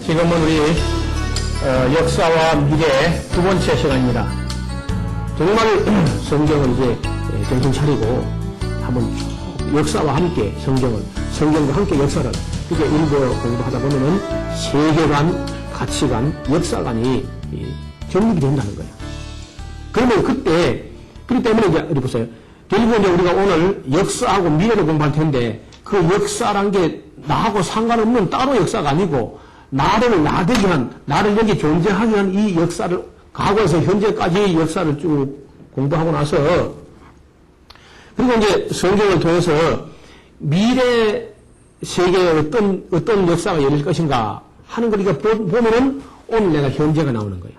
지금은 우리 역사와 미래 두 번째 시간입니다. 정말 성경을 이제 정신 차리고 한번 역사와 함께 성경과 함께 역사를 이제 일부 공부하다 보면은 세계관, 가치관, 역사관이 정립이 된다는 거예요. 그러면 그렇기 때문에 이제 어디 보세요. 결국 이제 우리가 오늘 역사하고 미래를 공부할 텐데 그 역사란 게 나하고 상관없는 따로 역사가 아니고 나를 나되게 한, 나를 여기 존재하게 한 이 역사를 과거에서 현재까지의 역사를 쭉 공부하고 나서 그리고 이제 성경을 통해서 미래 세계에 어떤 역사가 열릴 것인가 하는 걸 우리가 보면은 오늘 내가 현재가 나오는 거야.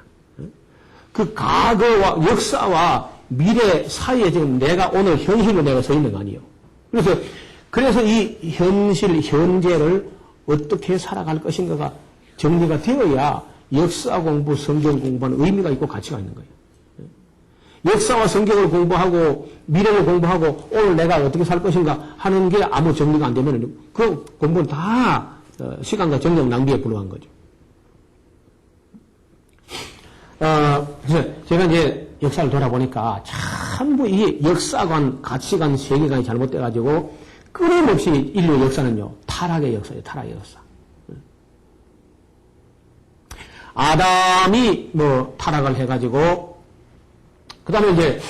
그 과거와 역사와 미래 사이에 지금 내가 오늘 현실로 내가 서 있는 거 아니에요. 그래서 이 현재를 어떻게 살아갈 것인가가 정리가 되어야 역사 공부, 성경 공부하는 의미가 있고 가치가 있는 거예요. 역사와 성경을 공부하고 미래를 공부하고 오늘 내가 어떻게 살 것인가 하는 게 아무 정리가 안 되면 그 공부는 다 시간과 정력 낭비에 불과한 거죠. 그래서 제가 이제 역사를 돌아보니까 전부 이게 역사관, 가치관, 세계관이 잘못돼가지고 끊임없이 인류의 역사는요, 타락의 역사예요, 타락의 역사. 아담이 타락을 해가지고, 그 다음에 이제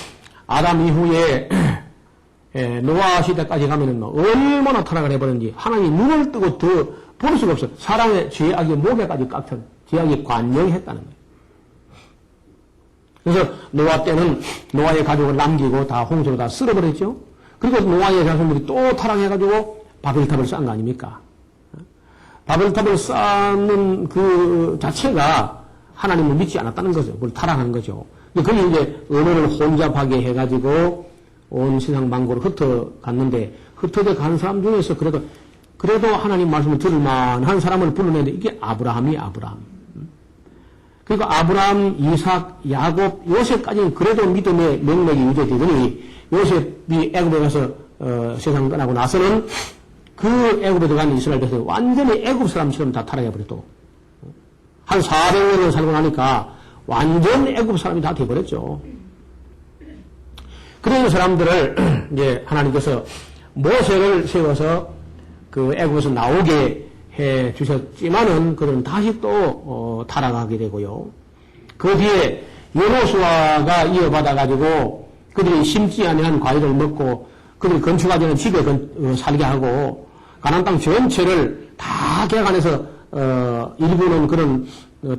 아담 이후에 노아 시대까지 가면은 얼마나 타락을 해버렸는지 하나님이 눈을 뜨고 더 볼 수가 없어요. 사람의 죄악이 목에까지 깎은 죄악이 관영했다는 거예요. 그래서 노아 때는 노아의 가족을 남기고 다 홍수로 다 쓸어버렸죠. 그리고 노아의 자손들이 또 타락해가지고 바벨탑을 쌓은 거 아닙니까? 바벨탑을 쌓는 그 자체가 하나님을 믿지 않았다는 거죠. 그걸 타락하는 거죠. 그게 이제 언어를 혼잡하게 해가지고 온 세상 만고로 흩어갔는데 흩어져 간 사람 중에서 그래도 하나님 말씀을 들을 만한 사람을 불러내는데 이게 아브라함이 아브라함. 그리고 아브라함, 이삭, 야곱, 요셉까지는 그래도 믿음의 명맥이 유지되더니 요셉이 애굽에 가서 세상 떠나고 나서는 그 애굽에 들어간 이스라엘 백성이 완전히 애굽 사람처럼 다 타락해버렸고 한 400년을 살고 나니까 완전 애굽 사람이 다 돼버렸죠. 그런 사람들을 이제 하나님께서 모세를 세워서 그 애굽에서 나오게 해 주셨지만은 그들은 다시 또 타락하게 되고요. 그 뒤에 여호수아가 이어받아가지고 그들이 심지 아니한 과일을 먹고 그들이 건축하지 않은 집에 살게 하고 가나안 땅 전체를 다 개간해서 일부는 그런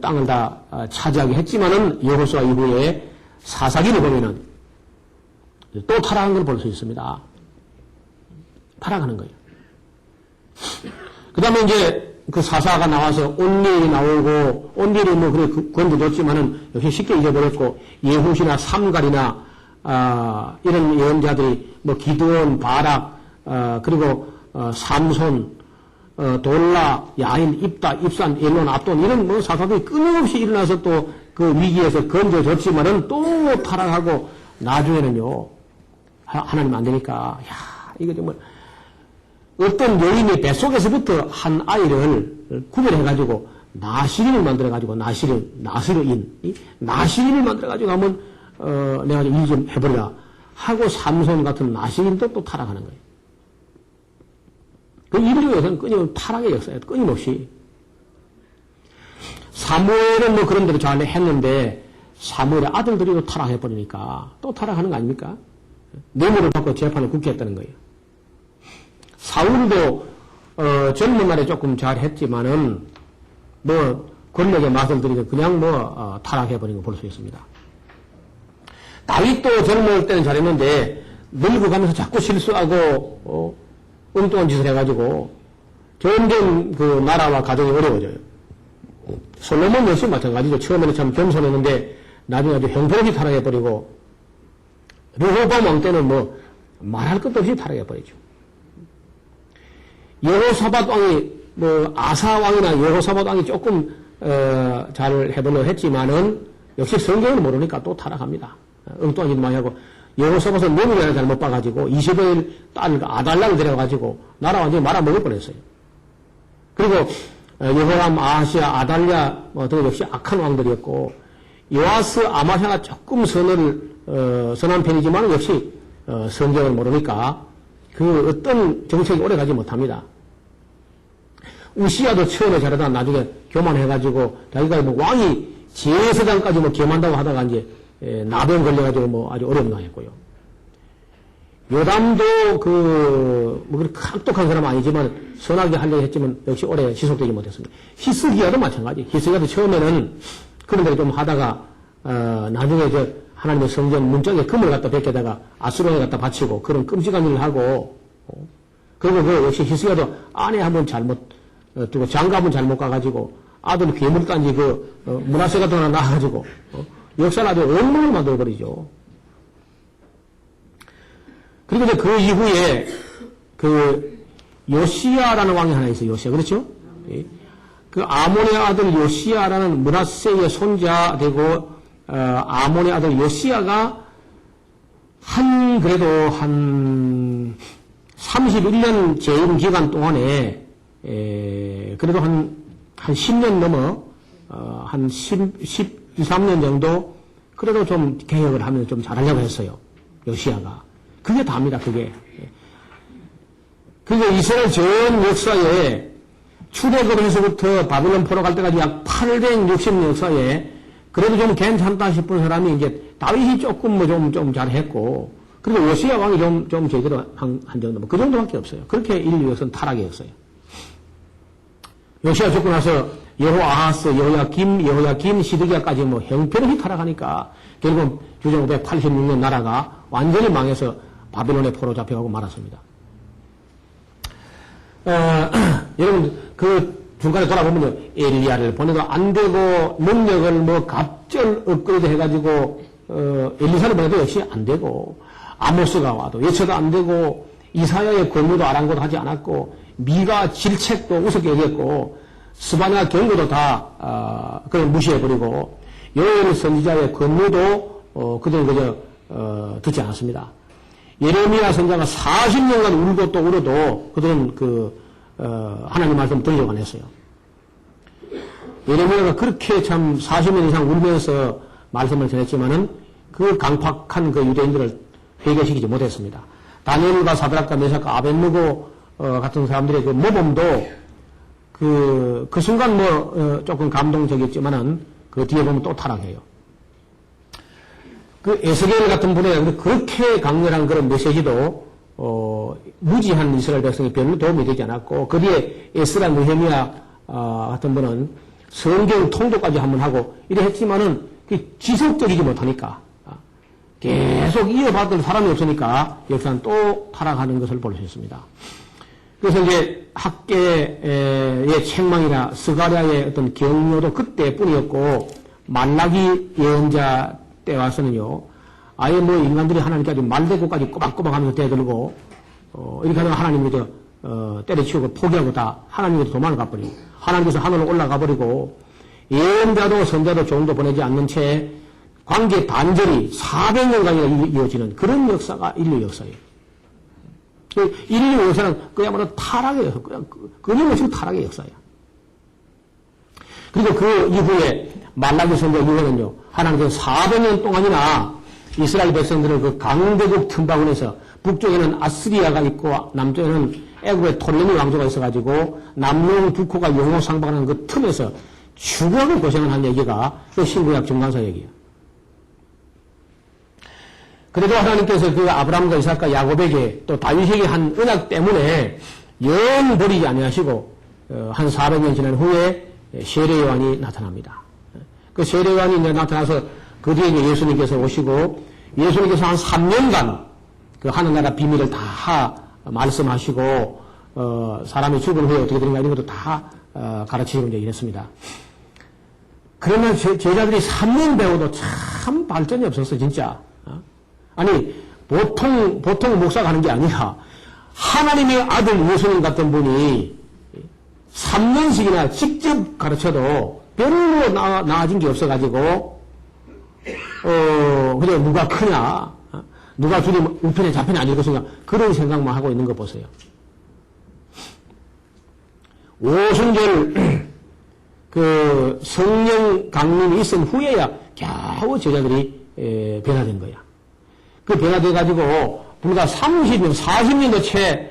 땅을 다 차지하게 했지만은 여호수아 이후에 사사기를 보면은 또 타락한 걸 볼 수 있습니다. 타락하는 거예요. 그 다음에 이제 그 사사가 나와서 온리엘이 나오고 온리엘이 그래 건져줬지만은 역시 쉽게 잊어버렸고 예후시나 삼갈이나 이런 예언자들이 기드온, 바락, 그리고 삼손, 돌라, 야인, 입다, 입산, 엘론, 압돈 이런 사사들이 끊임없이 일어나서 또 그 위기에서 건져줬지만은 또 타락하고 나중에는요 하나님 안 되니까 이거 정말 어떤 여인의 뱃속에서부터 한 아이를 구별해가지고 나시린을 만들어가지고 나시린을 만들어가지고 한번 내가 일 좀 해버리라 하고 삼손 같은 나시린도 또 타락하는 거예요. 그 인류에서는 끊임없이 타락의 역사예요. 끊임없이. 사무엘은 그런 대로 잘 했는데 사무엘의 아들들이 타락해버리니까 또 타락하는 거 아닙니까? 뇌물을 받고 재판을 굳게 했다는 거예요. 사울도 젊은 날에 조금 잘했지만은 권력의 맛을 들이고 그냥 타락해버린 거 볼 수 있습니다. 다윗도 젊을 때는 잘했는데 늙어가면서 자꾸 실수하고 엉뚱한 짓을 해가지고 점점 그 나라와 가정이 어려워져요. 솔로몬 역시 마찬가지죠. 처음에는 참 겸손했는데 나중에 아주 형편없이 타락해버리고 르호보암 왕 때는 말할 것도 없이 타락해버리죠. 여호사밧 왕이 아사 왕이나 여호사밧 왕이 조금 잘 해보려고 했지만은 역시 성경을 모르니까 또 타락합니다. 엉뚱한 짓 많이 하고 여호사밧은 며느리 하나 잘못 봐가지고 20일 딸 아달라를 데려가지고 나라 완전히 말아먹을 뻔했어요. 그리고 여호람, 아하시아, 아달랴 등 역시 악한 왕들이었고 요아스, 아마샤가 조금 선한 편이지만 역시 성경을 모르니까 그 어떤 정책이 오래가지 못합니다. 우시야도 처음에 잘하다가 나중에 교만해가지고 자기가 뭐 왕이 제사장까지 뭐 겸한다고 하다가 이제 나병 걸려가지고 뭐 아주 어려움 당했고요. 요담도 뭐 그렇게 똑똑한 사람은 아니지만 선하게 하려고 했지만 역시 오래 지속되지 못했습니다. 히스기야도 마찬가지. 히스기야도 처음에는 그런 데를 좀 하다가 나중에 하나님의 성전 문짝에 금을 갖다 벗겨다가 아수르에 갖다 바치고 그런 끔찍한 일을 하고 그리고 그 역시 히스기야도 아내 한번 잘못 두고 장갑은 잘못 가가지고 아들 괴물단지 문하세가 또 하나 나와가지고 역사를 아주 엉망을 만들어버리죠. 그리고 이제 그 이후에 요시야라는 왕이 하나 있어요. 요시야. 그렇죠? 그 아몬의 아들 요시야라는 므낫세의 손자 되고 아몬의 아들 요시야가 그래도 한 31년 재임 기간 동안에 그래도 한 10년 넘어 한 13년 정도 그래도 좀 개혁을 하면서 좀 잘하려고 했어요. 요시야가. 그게 다입니다. 그게. 그게 이스라엘 전 역사에 출애굽에서부터 바빌론 포로 갈 때까지 약 860년 역사에 그래도 좀 괜찮다 싶은 사람이 이제 다윗이 조금 좀 잘했고 그리고 요시야 왕이 좀 제대로 한 정도 그 정도밖에 없어요. 그렇게 인류 역사는 타락이었어요. 요시야 죽고 나서 여호아하스, 여호야김, 시드기야까지 뭐 형편없이 타락하니까 결국 주전 586년 나라가 완전히 망해서 바빌론의 포로 잡혀가고 말았습니다. 여러분 그 중간에 돌아보면요 엘리야를 보내도 안 되고 능력을 뭐 갑절 업그레이드 해가지고 엘리사를 보내도 역시 안 되고 아모스가 와도 예처도 안 되고 이사야의 권유도 아랑곳 하지 않았고 미가 질책도 우습게 여겼고 스바냐 경고도 다 그걸 무시해버리고 요엘 선지자의 권유도 그들은 그저 듣지 않았습니다. 예레미야 선자가 40년간 울고 또 울어도 그들은 하나님 말씀 들으려고 안 했어요. 예레미야가 그렇게 참 40년 이상 울면서 말씀을 전했지만은 그 강팍한 그 유대인들을 회개시키지 못했습니다. 다니엘과 사드락과 메삭과 아벳느고 같은 사람들의 그 모범도 그 순간 조금 감동적이었지만은 그 뒤에 보면 또 타락해요. 그 에스겔 같은 분의 그렇게 강렬한 그런 메시지도 무지한 이스라엘 백성이 별로 도움이 되지 않았고 그 뒤에 에스라 느헤미야 같은 분은 성경 통독까지 한번 하고 이래 했지만은 지속적이지 못하니까 계속 이어받을 사람이 없으니까 역사는 또 타락하는 것을 볼 수 있습니다. 그래서 이제 학계의 책망이나 스가랴의 어떤 경로도 그때뿐이었고 말라기 예언자 때 와서는요 아예 뭐 인간들이 하나님까지 말대고까지 꼬박꼬박 하면서 대들고 이렇게 하면 하나님이 때려치우고 포기하고 다 하나님께서 도망을 가버리고 하나님께서 하늘로 올라가 버리고 예언자도 선자도 종도 보내지 않는 채 관계 단절이 400년간이나 이어지는 그런 역사가 인류 역사예요. 인류 역사는 그야말로 타락의 역사, 끊임없이 타락의 역사야. 그리고 그 이후에 말라기 선자 이후에는요, 하나님께서 400년 동안이나 이스라엘 백성들을 그 강대국 틈바구니에서 북쪽에는 아스리아가 있고 남쪽에는 애굽의 톨레미 왕조가 있어가지고 남용 두코가 용호상방하는 그 틈에서 죽어도 고생을 한 얘기가 그 신구약 증강서 얘기예요. 그래도 하나님께서 그 아브라함과 이삭과 야곱에게 또 다윗에게 한 언약 때문에 영 버리지 아니하시고 한 400년 지난 후에 세례 요한이 나타납니다. 그 세례 요한이 이제 나타나서 그 뒤에 이제 예수님께서 오시고 예수님께서 한 3년간 그 하늘나라 비밀을 다 말씀하시고 사람이 죽은 후에 어떻게 되는가 이런 것도 다 가르치시고 이제 이랬습니다. 그러면 제자들이 3년 배워도 참 발전이 없었어 진짜. 아니 보통 목사가 하는 게 아니라 하나님의 아들 예수님 같은 분이 3년씩이나 직접 가르쳐도 별로 나아진 게 없어가지고 그냥 누가 크냐 누가 줄이 우편에 잡히냐 아닐 것인가 그런 생각만 하고 있는 거 보세요. 오순절 그 성령 강림이 있은 후에야 겨우 제자들이 변화된 거야. 그 변화돼가지고 불과 30년, 40년도 채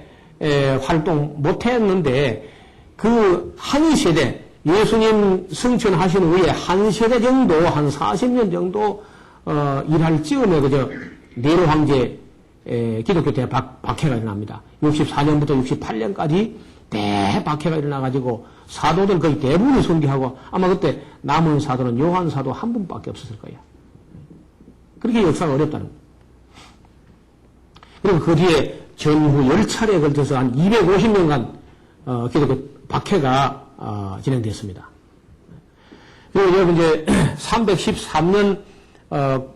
활동 못했는데 그 한 세대, 예수님 승천하신 후에 한 세대 정도, 한 40년 정도 일할 즈음에 그저 네로 황제 기독교 대박해가 일어납니다. 64년부터 68년까지 대박해가 일어나가지고 사도들 거의 대부분이 순교하고 아마 그때 남은 사도는 요한 사도 한 분밖에 없었을 거예요. 그렇게 역사가 어렵다는 거예요. 그리고 그 뒤에 전후 10차례에 걸쳐서 한 250년간 기독교 박해가 진행됐습니다. 그리고 여러분 이제 313년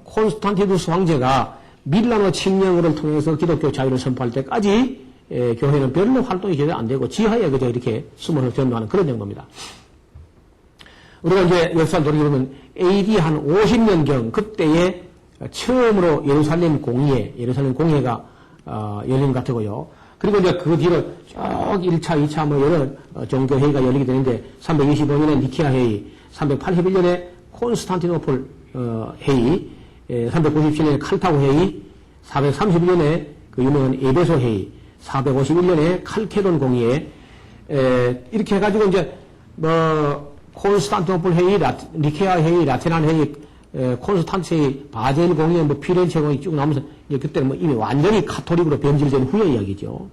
콘스탄티누스 황제가 밀라노 칙령을 통해서 기독교 자유를 선포할 때까지 교회는 별로 활동이 제대로 안 되고 지하에 그저 이렇게 숨어서 전도하는 그런 정도입니다. 우리가 이제 역사를 돌이켜보면 AD 한 50년경 그때에 처음으로 예루살렘 공회가 열린 것 같고요. 그리고 이제 그 뒤로 쭉 1차, 2차 뭐 여러 종교회의가 열리게 되는데 325년에 니케아 회의, 381년에 콘스탄티노플 회의, 397년에 칼타고 회의, 431년에 그 유명한 에베소 회의, 451년에 칼케돈 공의회, 이렇게 해가지고 이제 뭐 콘스탄티노플 회의, 니케아 회의, 라테란 회의, 콘스탄트 회의, 바젤 공의회, 뭐 피렌체 공의회 쭉 나오면서 이제 그때는 뭐 이미 완전히 카톨릭으로 변질된 후의 이야기죠.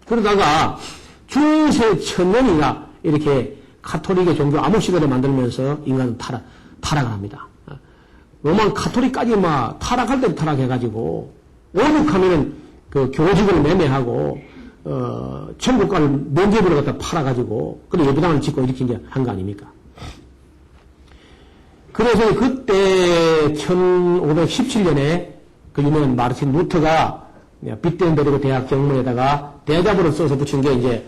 그러다가 중세 1000년이나 이렇게 카톨릭의 종교 암흑시대를 만들면서 인간은 타락을 합니다. 로만 카톨릭까지 막 타락할 때 타락해가지고 오죽하면은 그 교직을 매매하고 천국가를 면제부를 갖다 팔아가지고 그래 예배당을 짓고 이렇게 이제 한 거 아닙니까? 그래서 그때 1517년에 그 유명한 마르틴 루터가 비텐베르그 대학 정문에다가 대자보를 써서 붙인 게 이제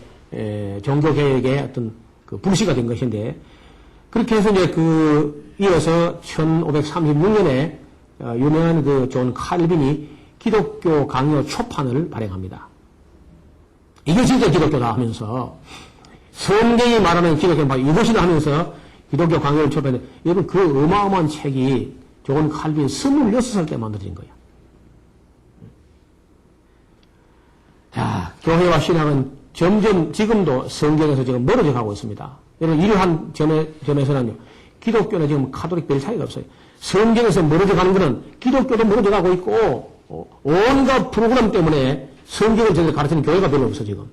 종교개혁의 어떤 그 불씨가 된 것인데 그렇게 해서 이제 이어서 1536년에 유명한 그 존 칼빈이 기독교 강요 초판을 발행합니다. 이게 진짜 기독교다 하면서 성경이 말하는 기독교 이것이다 하면서 기독교 강요를 초판에 여러분 그 어마어마한 책이 존 칼빈 26살 때 만들어진 거예요. 자, 교회와 신앙은 점점 지금도 성경에서 지금 멀어져 가고 있습니다. 여러분 이러한 점에서는요. 기독교는 지금 카톨릭 별 차이가 없어요. 성경에서 멀어져 가는 것은 기독교도 멀어져 가고 있고 온갖 프로그램 때문에 성경을 제대로 가르치는 교회가 별로 없어 지금.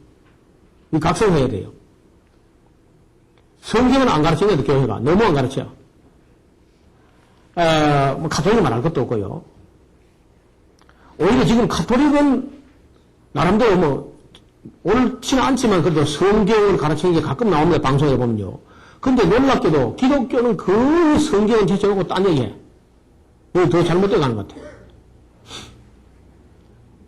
이 각성해야 돼요. 성경은 안 가르치는데 교회가 너무 안 가르쳐. 뭐 카톨릭은 말할 것도 없고요. 오히려 지금 카톨릭은 나름대로 뭐 옳지는 않지만 그래도 성경을 가르치는 게 가끔 나옵니다. 방송에 보면요. 근데 놀랍게도 기독교는 그 성경을 제쳐놓고 딴 얘기해. 여기 더 잘못되어 가는 것 같아.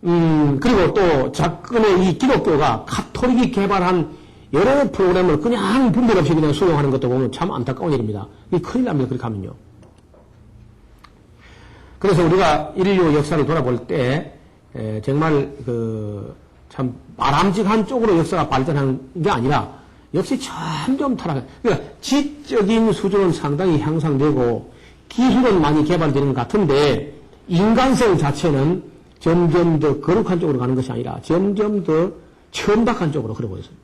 그리고 또 작금의 이 기독교가 카톨릭이 개발한 여러 프로그램을 그냥 분별 없이 그냥 수용하는 것도 보면 참 안타까운 일입니다. 이게 큰일 납니다. 그렇게 하면요. 그래서 우리가 인류 역사를 돌아볼 때 정말 참 바람직한 쪽으로 역사가 발전한 게 아니라 역시 점점 타락해. 그러니까 지적인 수준은 상당히 향상되고 기술은 많이 개발되는 것 같은데 인간성 자체는 점점 더 거룩한 쪽으로 가는 것이 아니라 점점 더 천박한 쪽으로 흐르고 있습니다.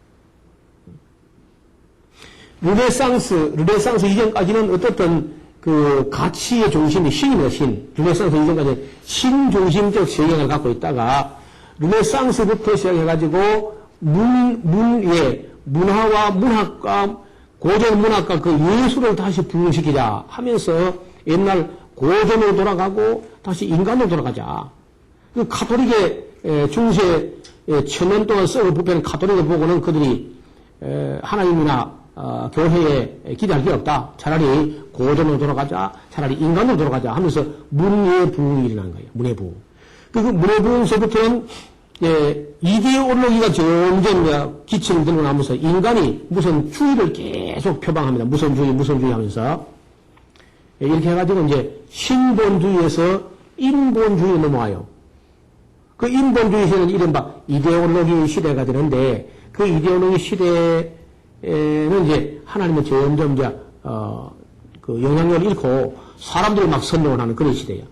르네상스 이전까지는 어떻든 그 가치의 중심이 신이에요, 신. 르네상스 이전까지 신중심적 세계관을 갖고 있다가 르네상스부터 시작해가지고 문화와 문학과 고전 문학과 그 예술을 다시 부흥시키자 하면서 옛날 고전으로 돌아가고 다시 인간으로 돌아가자. 그 카톨릭의 중세 1000년 동안 썩어 부패한 카톨릭을 보고는 그들이 하나님이나 교회에 기대할 게 없다. 차라리 고전으로 돌아가자. 차라리 인간으로 돌아가자 하면서 문예의 부흥이 일어난 거예요. 문예 부흥. 그 문예 부흥서부터는 이데올로기가 점점 기침을 들고 나면서 인간이 무슨 주의를 계속 표방합니다. 무선주의 하면서. 이렇게 해가지고 이제 신본주의에서 인본주의로 넘어와요. 그 인본주의에서는 이른바 이데올로기 시대가 되는데 그 이데올로기 시대에는 이제 하나님은 점점 이제 그 영향력을 잃고 사람들을 막 선동을 하는 그런 시대야.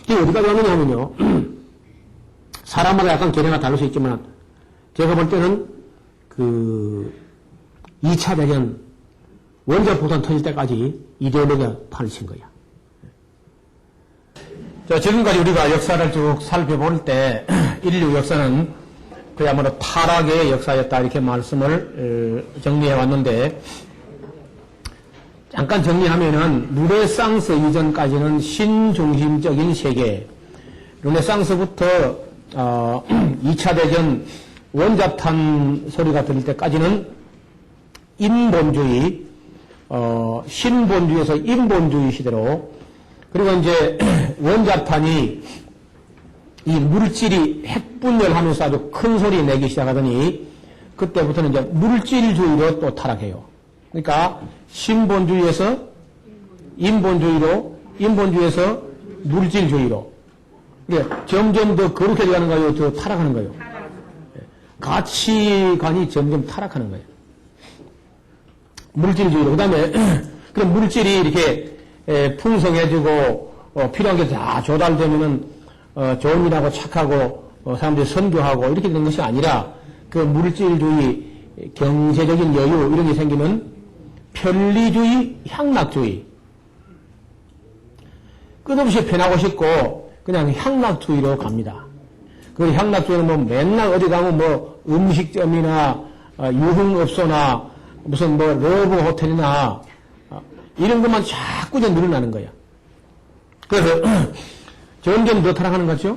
이게 어디까지 가느냐 하면요. 사람마다 약간 견해가 다를 수 있지만 제가 볼 때는 그 2차 대전 원자폭탄 터질 때까지 이데올로기가 판을 친 거야. 자, 지금까지 우리가 역사를 쭉 살펴볼 때 인류 역사는 그야말로 타락의 역사였다 이렇게 말씀을 정리해 왔는데 잠깐 정리하면은 르네상스 이전까지는 신중심적인 세계, 르네상스부터 2차 대전 원자탄 소리가 들릴 때까지는 인본주의, 신본주의에서 인본주의 시대로, 그리고 이제 원자탄이 이 물질이 핵분열하면서 아주 큰 소리 내기 시작하더니 그때부터는 이제 물질주의로 또 타락해요. 그러니까 신본주의에서 인본주의로, 인본주의에서 물질주의로. 이게 점점 더 거룩해져 가는 거예요? 더 타락하는 거예요? 가치관이 점점 타락하는 거예요. 물질주의로. 그 다음에, 그럼 물질이 이렇게 풍성해지고, 필요한 게 다 조달되면은, 좋은 일하고 착하고, 사람들이 선교하고, 이렇게 되는 것이 아니라, 그 물질주의, 경제적인 여유, 이런 게 생기면, 편리주의, 향락주의. 끝없이 변하고 싶고, 그냥 향락주의로 갑니다. 그 향락주의는 뭐 맨날 어디 가면 뭐 음식점이나, 유흥업소나, 무슨 뭐 러브 호텔이나, 이런 것만 자꾸 이제 늘어나는 거야. 그래서, 점점 더 타락하는 거죠?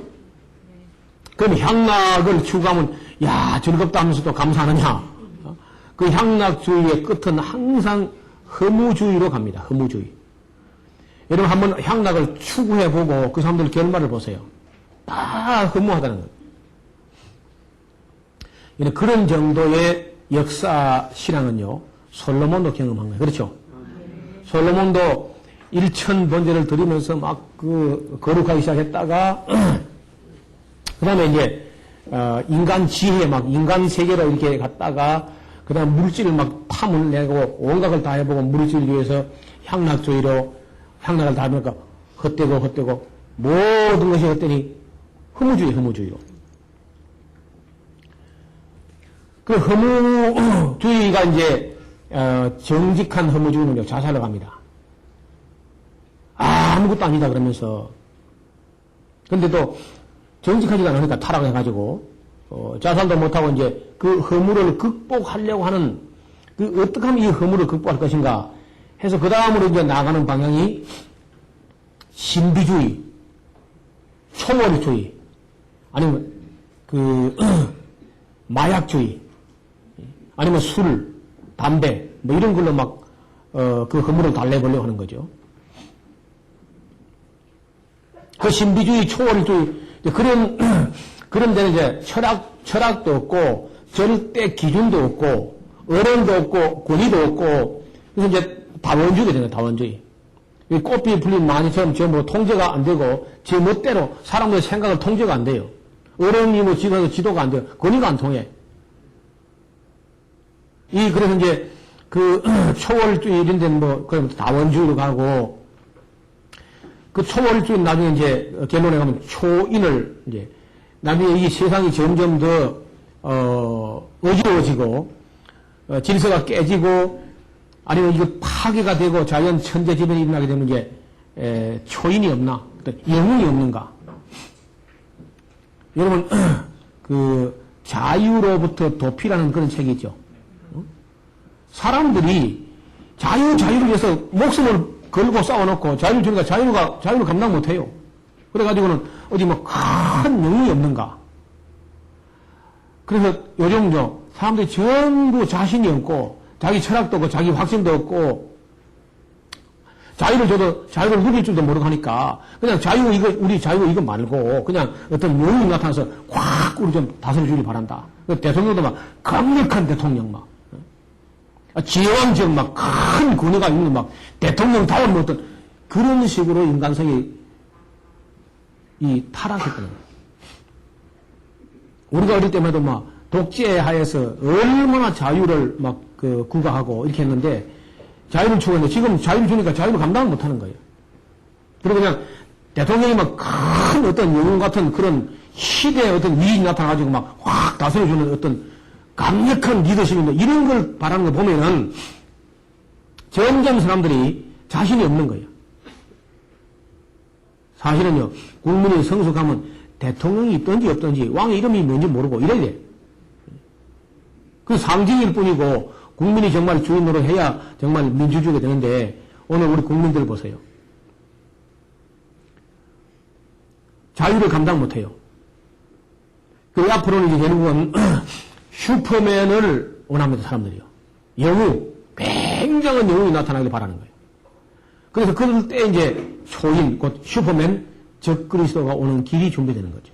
그럼 향락을 추구하면, 야, 즐겁다 하면서 또 감사하느냐? 그 향락주의의 끝은 항상 허무주의로 갑니다. 허무주의. 여러분 한번 향락을 추구해보고 그 사람들 결말을 보세요. 다 허무하다는 거예요. 그런 정도의 역사 실황은요, 솔로몬도 경험한 거예요. 그렇죠? 솔로몬도 1000번제를 드리면서 막 거룩하기 시작했다가, 그 다음에 이제, 인간 지혜 막 인간 세계로 이렇게 갔다가, 그 다음 물질을 막 탐을 내고 온갖을 다 해보고 물질 위해서 향락주의로 향락을 다 하니까 헛되고 모든 것이 헛되니 허무주의로. 그 허무주의가 이제 정직한 허무주의는요 자살로 갑니다. 아무것도 아니다 그러면서 근데 또 정직하지가 않으니까 타락해가지고 자살도 못하고 이제 그 허물을 극복하려고 하는 어떻게 하면 이 허물을 극복할 것인가 해서 그 다음으로 이제 나가는 방향이 신비주의, 초월주의, 아니면 마약주의, 아니면 술, 담배, 뭐 이런 걸로 막 그 허물을 달래보려고 하는 거죠. 그 신비주의, 초월주의 그런 데는 이제 철학도 없고, 절대 기준도 없고, 어른도 없고, 권위도 없고, 그래서 이제 다원주의가 되는 다원주의. 꽃비 풀린 마니처럼 전부 통제가 안 되고, 제 멋대로 사람들의 생각을 통제가 안 돼요. 어른이 뭐 집에서 지도가 안 돼요. 권위가 안 통해. 그래서 이제 초월주의 이런 데는 뭐, 그럼 다원주의로 가고, 그 초월주의 나중에 이제 결론에 가면 초인을 이제 나중에 이 세상이 점점 더 어지러워지고 질서가 깨지고 아니면 이거 파괴가 되고 자연 천재지변이 일어나게 되면 이제 초인이 없나 영웅이 없는가? 여러분 자유로부터 도피라는 그런 책이 있죠. 사람들이 자유를 위해서 목숨을 걸고 싸워놓고 자유를 주니까 자유를 감당 못해요. 그래가지고는 어디 뭐 큰 영웅이 없는가. 그래서 요즘요 사람들이 전부 자신이 없고 자기 철학도 없고 자기 확신도 없고 자유를 줘도 자유를 누릴 줄도 모르고 하니까 그냥 우리 자유 이거 말고 그냥 어떤 영웅이 나타나서 콱 우리 좀 다스려주길 바란다. 대통령도 막 강력한 대통령 막 지왕적 막 큰 권위가 있는 막 대통령다운 뭐 어떤 그런 식으로 인간성이 타락했거든요. 우리가 어릴 때마다 막 독재 하에서 얼마나 자유를 막 구가하고 이렇게 했는데 자유를 추구했는데 지금 자유를 주니까 자유를 감당을 못하는 거예요. 그리고 그냥 대통령이 막 큰 어떤 영웅 같은 그런 시대의 어떤 위인이 나타나가지고 막 확 다스려주는 어떤 강력한 리더십인데 이런 걸 바라는 거 보면은 점점 사람들이 자신이 없는 거예요. 사실은요, 국민이 성숙하면 대통령이 있든지 없든지 왕의 이름이 뭔지 모르고 이래야 돼. 그 상징일 뿐이고 국민이 정말 주인으로 해야 정말 민주주의가 되는데 오늘 우리 국민들 보세요. 자유를 감당 못해요. 그 앞으로는 이제 결국은 슈퍼맨을 원합니다, 사람들이요. 영웅, 굉장한 영웅이 나타나길 바라는 거예요. 그래서 그럴 때 이제 초인, 곧 슈퍼맨, 적그리스도가 오는 길이 준비되는 거죠.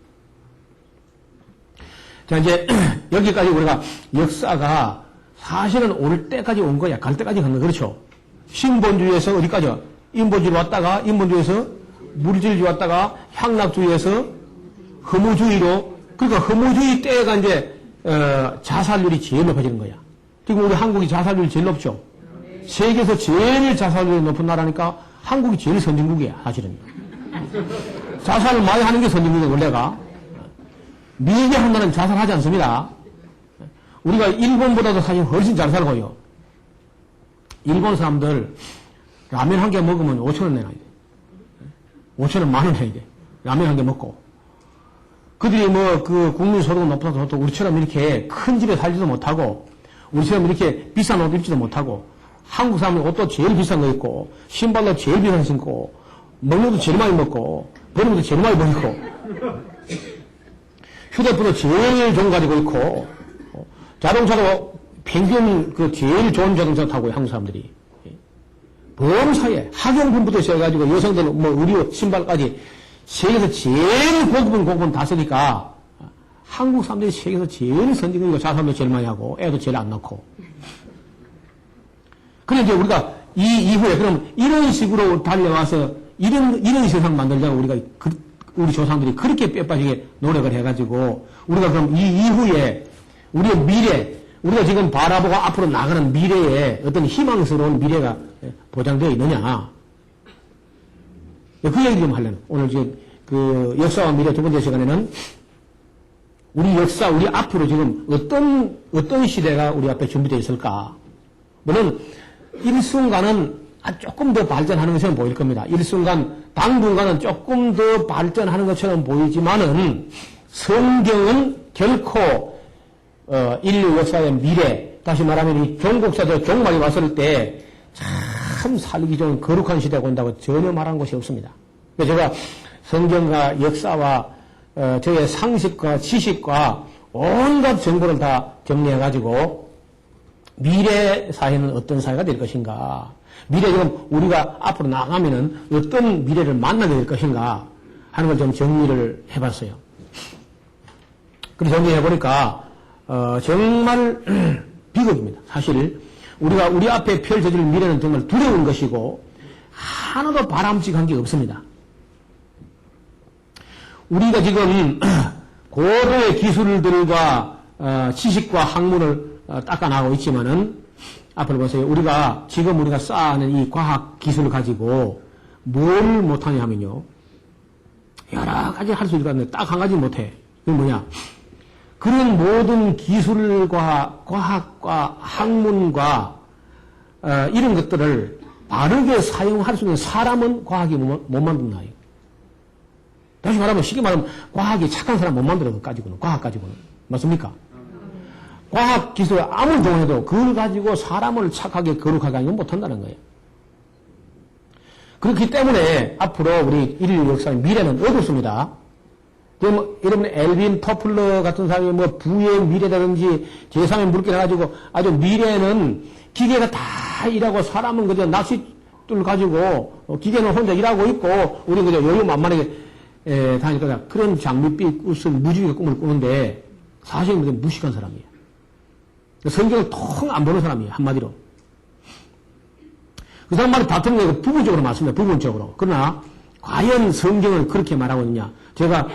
자, 이제 여기까지 우리가 역사가 사실은 올 때까지 온 거야. 갈 때까지 간 거야. 그렇죠? 신본주의에서 어디까지요? 인본주의로 왔다가, 인본주의에서 물질주의 왔다가, 향락주의에서 허무주의로, 그러니까 허무주의 때가 이제, 자살률이 제일 높아지는 거야. 지금 우리 한국이 자살률이 제일 높죠? 세계에서 제일 자살률이 높은 나라니까 한국이 제일 선진국이야, 사실은. 자살을 많이 하는 게 선진국이야, 원래가. 미국에 한 나라는 자살하지 않습니다. 우리가 일본보다도 사실 훨씬 잘 살고요. 일본 사람들 라면 한 개 먹으면 5,000원 내놔야 돼. 5,000원 10,000원 해야 돼. 라면 한 개 먹고. 그들이 뭐 그 국민 소득은 높아도 우리처럼 이렇게 큰 집에 살지도 못하고 우리처럼 이렇게 비싼 옷 입지도 못하고 한국 사람은 옷도 제일 비싼 거 입고 신발도 제일 비싼 거 신고 먹는 것도 제일 많이 먹고 버리는 것도 제일 많이 버리고 휴대폰도 제일 좋은 거 가지고 있고 자동차도 평균 그 제일 좋은 자동차 타고 한국 사람들이 보험사에 학용품부터 시작해가지고 여성들 뭐 의류 신발까지 세계에서 제일 고급은 다 쓰니까 한국 사람들이 세계에서 제일 선진국이고 자살도 제일 많이 하고 애도 제일 안 낳고 그래 이제 우리가 이 이후에 그럼 이런 식으로 달려와서 이런 세상 만들자고 우리가 우리 조상들이 그렇게 뼈빠지게 노력을 해가지고 우리가 그럼 이 이후에 우리의 미래 우리가 지금 바라보고 앞으로 나가는 미래에 어떤 희망스러운 미래가 보장되어 있느냐 그 얘기 좀 하려는 오늘 지금 그 역사와 미래 두 번째 시간에는 우리 역사 우리 앞으로 지금 어떤 시대가 우리 앞에 준비되어 있을까 물론 일순간은 조금 더 발전하는 것처럼 보일 겁니다. 일순간 당분간은 조금 더 발전하는 것처럼 보이지만은 성경은 결코 인류 역사의 미래 다시 말하면 이 종국사적 종말이 왔을 때 참 살기 좋은 거룩한 시대가 온다고 전혀 말한 것이 없습니다. 그래서 제가 성경과 역사와 저의 상식과 지식과 온갖 정보를 다 정리해가지고 미래 사회는 어떤 사회가 될 것인가 미래 지금 우리가 앞으로 나가면은 어떤 미래를 만나게 될 것인가 하는 걸 좀 정리를 해봤어요. 그래서 정리해보니까 정말 비극입니다. 사실 우리가 우리 앞에 펼쳐질 미래는 정말 두려운 것이고 하나도 바람직한 게 없습니다. 우리가 지금 고도의 기술들과 지식과 학문을 닦아나가고 있지만은 앞으로 보세요. 우리가 쌓아낸 이 과학 기술을 가지고 뭘 못하냐 하면요. 여러 가지 할 수 있는데 딱 한 가지 못해. 그게 뭐냐. 그런 모든 기술과 과학과 학문과 이런 것들을 바르게 사용할 수 있는 사람은 과학이 못 만든다. 다시 말하면 쉽게 말하면 과학이 착한 사람 못 만들어 가지고는 과학 가지고는 맞습니까? 과학 기술을 아무리 동원해도 그걸 가지고 사람을 착하게 거룩하게 하는 건 못한다는 거예요. 그렇기 때문에 앞으로 우리 인류 역사의 미래는 어둡습니다. 여러분 엘빈 토플러 같은 사람이 뭐 부의 미래라든지 제3의 물길 해가지고 아주 미래는 기계가 다 일하고 사람은 그저 낚싯줄 가지고 기계는 혼자 일하고 있고 우리는 그저 여유 만만하게 다닐 거다. 그런 장밋빛 웃음 무지개 꿈을 꾸는데 사실은 그저 무식한 사람이에요. 성경을 통 안 보는 사람이에요. 한마디로. 그 사람 말이 다투는 게 부분적으로 맞습니다. 부분적으로. 그러나 과연 성경을 그렇게 말하고 있느냐. 제가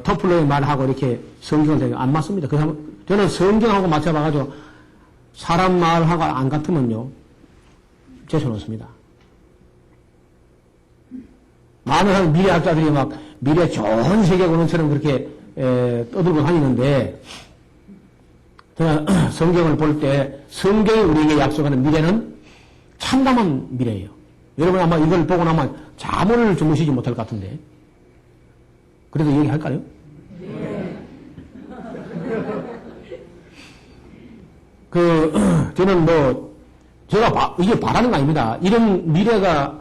토플러의 말하고 이렇게 성경을 안 맞습니다. 그 사람, 저는 성경하고 맞춰봐가지고 사람 말하고 안 같으면요. 제쳐놓습니다. 많은 미래학자들이 막 미래 좋은 세계관처럼 그렇게 떠들고 다니는데, 제가 성경을 볼 때 성경이 우리에게 약속하는 미래는 참담한 미래예요. 여러분 아마 이걸 보고 나면 잠을 주무시지 못할 것 같은데. 그래도 얘기할까요? 저는 제가 이게 바라는 거 아닙니다. 이런 미래가,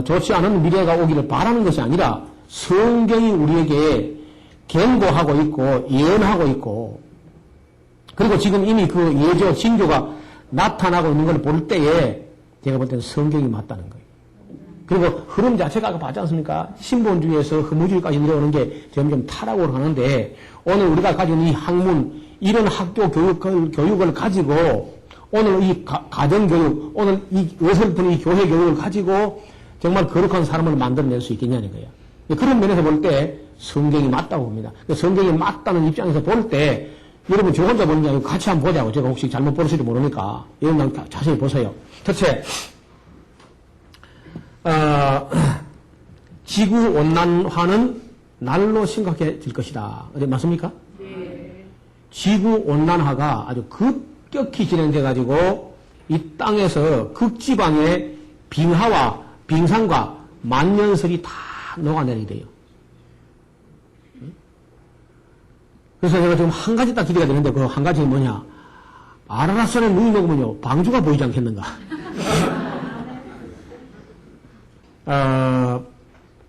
좋지 않은 미래가 오기를 바라는 것이 아니라 성경이 우리에게 경고하고 있고, 예언하고 있고, 그리고 지금 이미 그 예조, 징조가 나타나고 있는 걸 볼 때에 제가 볼 때는 성경이 맞다는 거예요. 그리고 흐름 자체가 아까 봤지 않습니까? 신본주의에서 허무주의까지 내려오는 게 점점 타락으로 가는데, 오늘 우리가 가진 이 학문, 이런 학교 교육을 가지고, 오늘 이 가정교육, 오늘 이 어설픈 이 교회 교육을 가지고 정말 거룩한 사람을 만들어낼 수 있겠냐는 거예요. 그런 면에서 볼 때 성경이 맞다고 봅니다. 성경이 맞다는 입장에서 볼 때, 여러분 저 혼자 보는 게 아니고 같이 한번 보자고. 제가 혹시 잘못 볼지도 모르니까 여러분 자세히 보세요. 첫째, 지구온난화는 날로 심각해질 것이다. 맞습니까? 네. 지구온난화가 아주 급격히 진행돼가지고 이 땅에서 극지방의 빙하와 빙산과 만년설이 다 녹아내리게 돼요. 그래서 제가 지금 한 가지 딱 기대가 되는데 그 한 가지는 뭐냐. 아라라산에 눈이 녹으면요 방주가 보이지 않겠는가.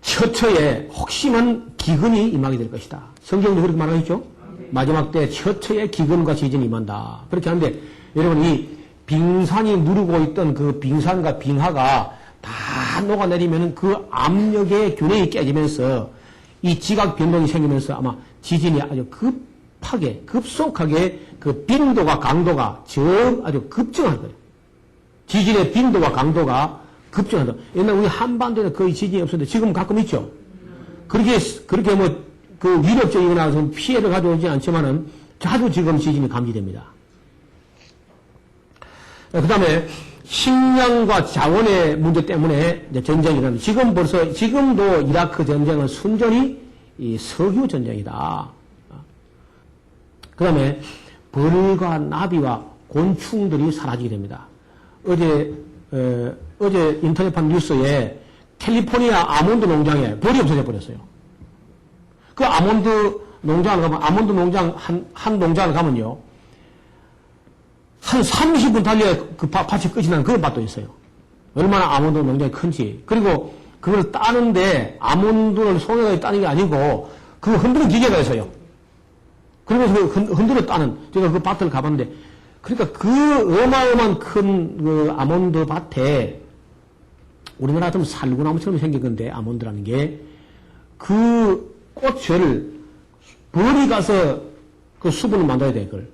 처처에 혹심한 기근이 임하게 될 것이다. 성경도 그렇게 말하고 있죠. 마지막 때 처처에 기근과 지진이 임한다. 그렇게 하는데 여러분 이 빙산이 누르고 있던 그 빙산과 빙하가 다 녹아내리면 그 압력의 균형이 깨지면서 이 지각 변동이 생기면서 아마 지진이 아주 급속하게 그 빈도가 강도가 아주 급증할 거예요. 지진의 빈도와 강도가 급증한다. 옛날 우리 한반도에는 거의 지진이 없었는데 지금 가끔 있죠. 그렇게 그 위력적이거나 좀 피해를 가져오지 않지만은 자주 지금 지진이 감지됩니다. 그 다음에 식량과 자원의 문제 때문에 전쟁이 일어납니다. 지금도 이라크 전쟁은 순전히 이 석유 전쟁이다. 그 다음에 벌과 나비와 곤충들이 사라지게 됩니다. 어제 인터넷판 뉴스에 캘리포니아 아몬드 농장에 벌이 없어져 버렸어요. 그 아몬드 농장을 가면, 아몬드 농장, 한 농장을 가면요. 한 30분 달려야 그 밭이 끝이 나는 그런 밭도 있어요. 얼마나 아몬드 농장이 큰지. 그리고 그걸 따는데 아몬드를 손으로 따는 게 아니고 그걸 흔드는 기계가 있어요. 그러면서 흔들어 따는, 제가 그 밭을 가봤는데, 그러니까 그 어마어마한 큰 그 아몬드 밭에 우리나라 같으면 살구나무처럼 생긴 건데, 아몬드라는 게, 그 꽃을 벌이 가서 그 수분을 만들어야 돼, 그걸.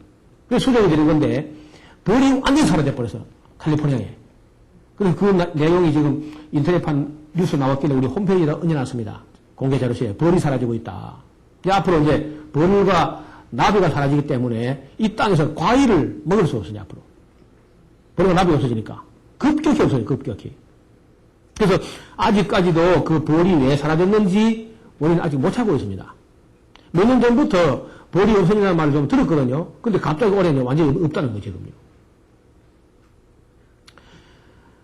그래서 수정이 되는 건데, 벌이 완전히 사라져 버렸어, 캘리포니아에. 그래서 그 내용이 지금 인터넷판 뉴스 나왔길래 우리 홈페이지에다 얹어놨습니다. 공개 자료시에 벌이 사라지고 있다. 이제 앞으로 이제 벌과 나비가 사라지기 때문에 이 땅에서 과일을 먹을 수 없으냐, 앞으로. 벌과 나비가 없어지니까. 급격히 없어져요, 급격히. 그래서 아직까지도 그 벌이 왜 사라졌는지 우리는 아직 못 찾고 있습니다. 몇 년 전부터 벌이 없어진다는 말을 좀 들었거든요. 근데 갑자기 올해는 완전히 없다는 거죠, 지금요.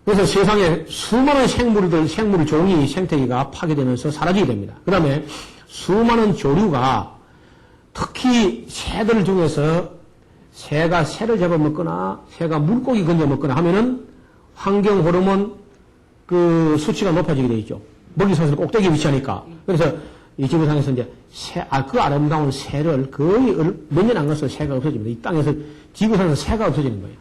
그래서 세상에 수많은 생물 종이 생태계가 파괴되면서 사라지게 됩니다. 그 다음에 수많은 조류가 특히 새들 중에서 새가 새를 잡아먹거나 새가 물고기 건져 먹거나 하면은 환경 호르몬 그 수치가 높아지게 되어 있죠. 먹이사슬 꼭대기에 위치하니까. 그래서 이 지구상에서 이제 그 아름다운 새를 거의 몇 년 안 가서 새가 없어집니다. 이 땅에서 지구상에서 새가 없어지는 거예요.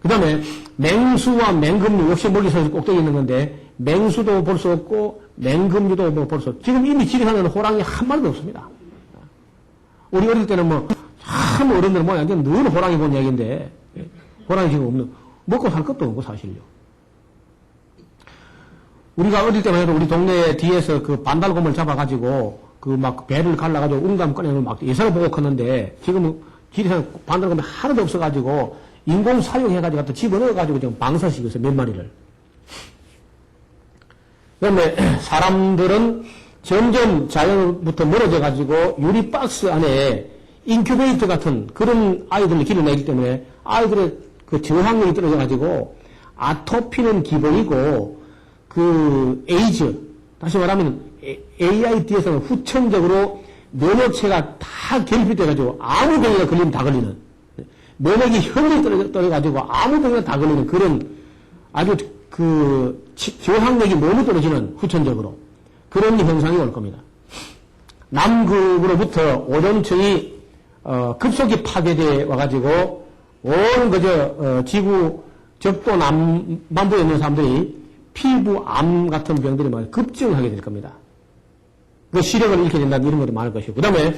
그 다음에 맹수와 맹금류 역시 먹이사슬 꼭대기에 있는 건데 맹수도 볼 수 없고 맹금류도 볼 수 없고 지금 이미 지리산에는 호랑이 한 마리도 없습니다. 우리 어릴 때는 참 어른들 완전 늘 호랑이 본 얘기인데 호랑이 지금 없는 먹고 살 것도 없고 사실요. 우리가 어릴 때만 해도 우리 동네 뒤에서 그 반달곰을 잡아가지고 그 막 배를 갈라가지고 웅감 꺼내고 막 예사를 보고 컸는데 지금은 지리산 반달곰이 하나도 없어가지고 인공 사육해가지고 갖다 집어넣어가지고 지금 방사시키고 있어요. 몇 마리를. 그 다음에 사람들은 점점 자연부터 멀어져가지고 유리박스 안에 인큐베이터 같은 그런 아이들을 길러내기 때문에 아이들의 그 저항력이 떨어져가지고 아토피는 기본이고 그 에이즈, 다시 말하면 AID에서는 후천적으로 면역체가 다 결핍돼가지고 아무 병이나 걸리면 다 걸리는 면역이 현이 떨어져가지고 아무 병이나 다 걸리는 그런 아주 그 저항력이 너무 떨어지는 후천적으로 그런 현상이 올 겁니다. 남극으로부터 오존층이 급속히 파괴돼 와가지고 온 그저 지구 적도 남반부에 있는 사람들이 피부암 같은 병들이 막 급증하게 될 겁니다. 그 시력을 잃게 된다는 이런 것도 많을 것이고, 그 다음에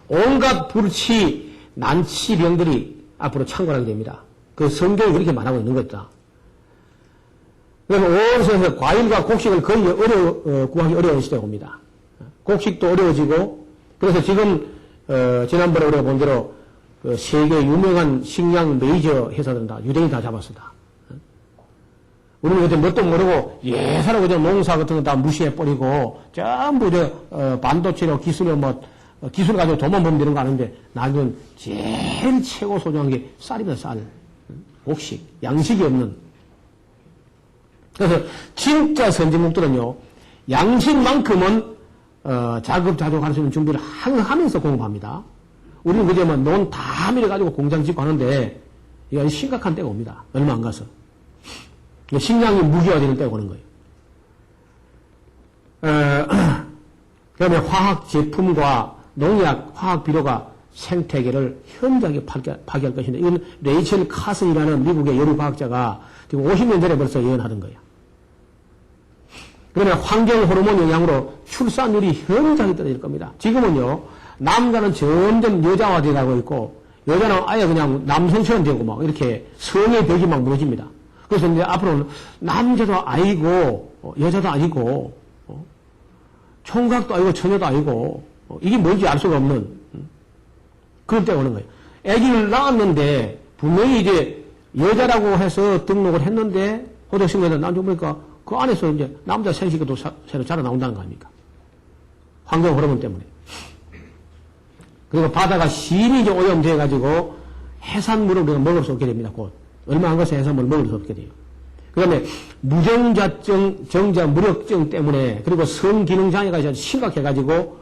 온갖 불치, 난치 병들이 앞으로 창궐하게 됩니다. 그 성경이 그렇게 말하고 있는 것이다. 그래서 온 세상에서 과일과 곡식을 거의 구하기 어려운 시대가 옵니다. 곡식도 어려워지고, 그래서 지금 지난번에 우리가 본 대로 그 세계 유명한 식량 메이저 회사들은 다 유대인이 다 잡았습니다. 우리는 그때 뭣도 모르고 예사로 그저 농사 같은 거 다 무시해 버리고 전부 반도체로 기술을 기술 가지고 돈만 벌면 되는 거 아는데 나중엔 제일 최고 소중한 게 쌀입니다. 쌀. 곡식. 양식이 없는. 그래서 진짜 선진국들은요. 양식만큼은 자급자족할 수 있는 준비를 하면서 공급합니다. 우리는 그저 논 다 밀어가지고 공장 짓고 하는데 이거 심각한 때가 옵니다. 얼마 안 가서. 식량이 무기화되는 때가 오는 거예요. 그다음에 화학 제품과 농약, 화학 비료가 생태계를 현저하게 파괴할 것인데 이건 레이첼 카슨이라는 미국의 여류 과학자가 지금 50년 전에 벌써 예언하던 거예요. 그러면 환경 호르몬 영향으로 출산율이 현저하게 떨어질 겁니다. 지금은요, 남자는 점점 여자화되고 있고, 여자는 아예 그냥 남성처럼 되고 막 이렇게 성의 벽이 막 무너집니다. 그래서 이제 앞으로는 남자도 아니고, 여자도 아니고, 총각도 아니고, 처녀도 아니고, 이게 뭔지 알 수가 없는, 그런 때가 오는 거예요. 아기를 낳았는데, 분명히 이제 여자라고 해서 등록을 했는데, 호적신고에서 나중에 보니까 그 안에서 이제 남자 생식이 또 새로 자라 나온다는 거 아닙니까? 환경 호르몬 때문에. 그리고 바다가 심히 이제 오염돼가지고 해산물을 우리가 먹을 수 없게 됩니다, 곧. 얼마 안 가서 해산물을 먹을 수 없게 돼요. 그 다음에 무정자증, 정자 무력증 때문에, 그리고 성기능장애가 아주 심각해가지고,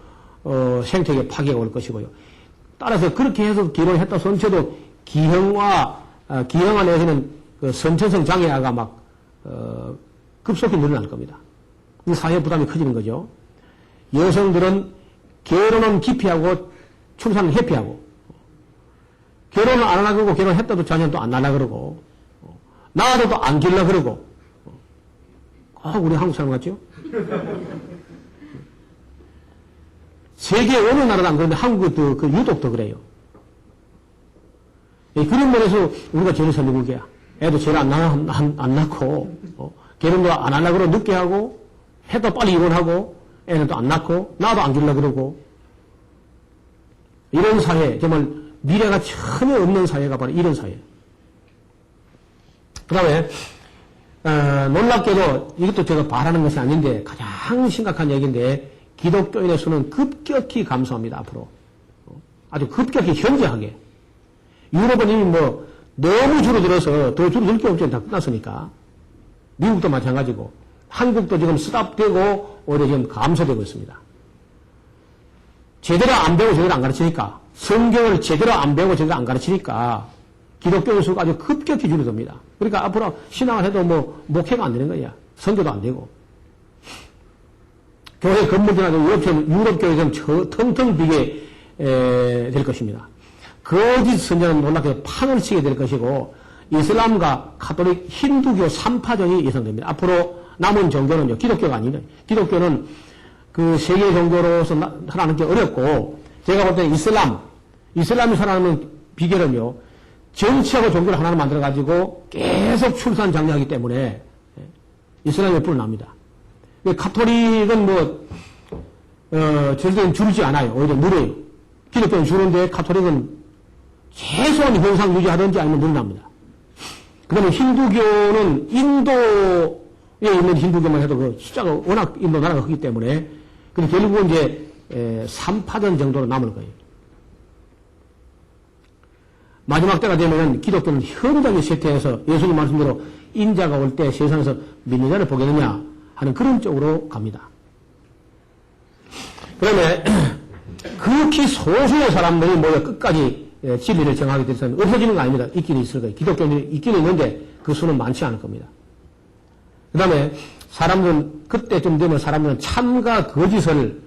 생태계 파괴가 올 것이고요. 따라서 그렇게 해서 기록을 했다 손쳐도 기형화 내에서는 그 선천성 장애아가 막, 급속히 늘어날 겁니다. 이 사회 부담이 커지는 거죠. 여성들은 결혼은 기피하고 출산은 회피하고, 결혼을 안 하려고 그러고 결혼했다도 자녀는 또 안 낳으려고 그러고, 낳아도 또 안 길려고 그러고, 우리 한국 사람 같죠? 세계 어느 나라도 안 그런데 한국도 유독 더 그래요. 그런 면에서 우리가 제일 선진국이야. 애도 제일 안 낳고, 결혼도 안 하려고 그러고 늦게 하고, 해도 빨리 이혼하고, 애는 또 안 낳고, 나도 안 길려고 그러고, 이런 사회, 정말 미래가 전혀 없는 사회가 바로 이런 사회예요. 그 다음에, 놀랍게도 이것도 제가 바라는 것이 아닌데 가장 심각한 얘기인데 기독교인의 수는 급격히 감소합니다, 앞으로. 아주 급격히 현저하게. 유럽은 이미 너무 줄어들어서 더 줄어들 게 없죠. 다 끝났으니까. 미국도 마찬가지고. 한국도 지금 스탑되고 오히려 지금 감소되고 있습니다. 제대로 안 배우고 제대로 안 가르치니까, 성경을 제대로 안 배우고 제대로 안 가르치니까 기독교의 수가 아주 급격히 줄어듭니다. 그러니까 앞으로 신앙을 해도 목회가 안 되는 거야. 선교도 안 되고. 교회 건물이나 유럽 교회는 텅텅 비게 될 것입니다. 거짓 선자는 놀랍게 판을 치게 될 것이고, 이슬람과 카톨릭, 힌두교 3파전이 예상됩니다. 앞으로 남은 종교는요, 기독교가 아니에요. 기독교는 그 세계 종교로서 살아가는 게 어렵고, 제가 볼 때는 이슬람이 살아가는 비결은요, 정치하고 종교를 하나로 만들어가지고 계속 출산 장려하기 때문에 이슬람이 뿔을 납니다. 카톨릭은 절대는 줄지 않아요. 오히려 늘어요. 기독교는 주는데 카톨릭은 최소한 현상 유지하든지 아니면 늘어납니다. 그 다음에 힌두교는 인도에 있는 힌두교만 해도 그 숫자가 워낙 인도 나라가 크기 때문에 결국은 이제 3파전 정도로 남을 거예요. 마지막 때가 되면 기독교는 현저하게 쇠퇴해서 예수님 말씀대로 인자가 올 때 세상에서 믿는 자를 보겠느냐 하는 그런 쪽으로 갑니다. 그 다음에 극히 소수의 사람들이 모여 끝까지 진리를 정하게 돼서는 없어지는 거 아닙니다. 있기는 있을 거예요. 기독교는 있기는 있는데 그 수는 많지 않을 겁니다. 그 다음에 사람들은 그때쯤 되면 사람들은 참과 거짓을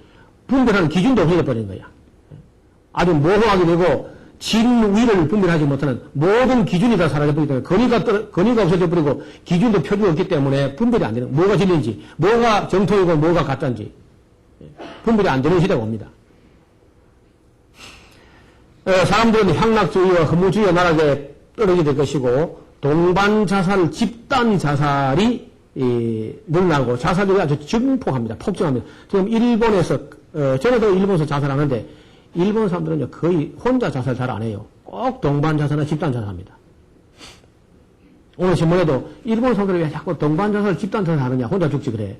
분별하는 기준도 없어져 버리는 거야. 아주 모호하게 되고 진위를 분별하지 못하는 모든 기준이 다 사라져버리기 때문에 건의가 없어져 버리고 기준도 표준이 없기 때문에 분별이 안 되는, 뭐가 진리인지, 뭐가 정통이고 뭐가 가짜인지 분별이 안 되는 시대가 옵니다. 사람들은 향락주의와 허무주의의 나락에 떨어지게 될 것이고 동반자살, 집단자살이 늘어나고 자살률이 아주 증폭합니다. 폭증합니다. 지금 일본에서 전에도 일본에서 자살하는데 일본 사람들은 거의 혼자 자살 잘 안 해요. 꼭 동반자살이나 집단자살합니다. 오늘 신문에도 일본 사람들이 왜 자꾸 동반자살, 집단자살 하느냐, 혼자 죽지 그래.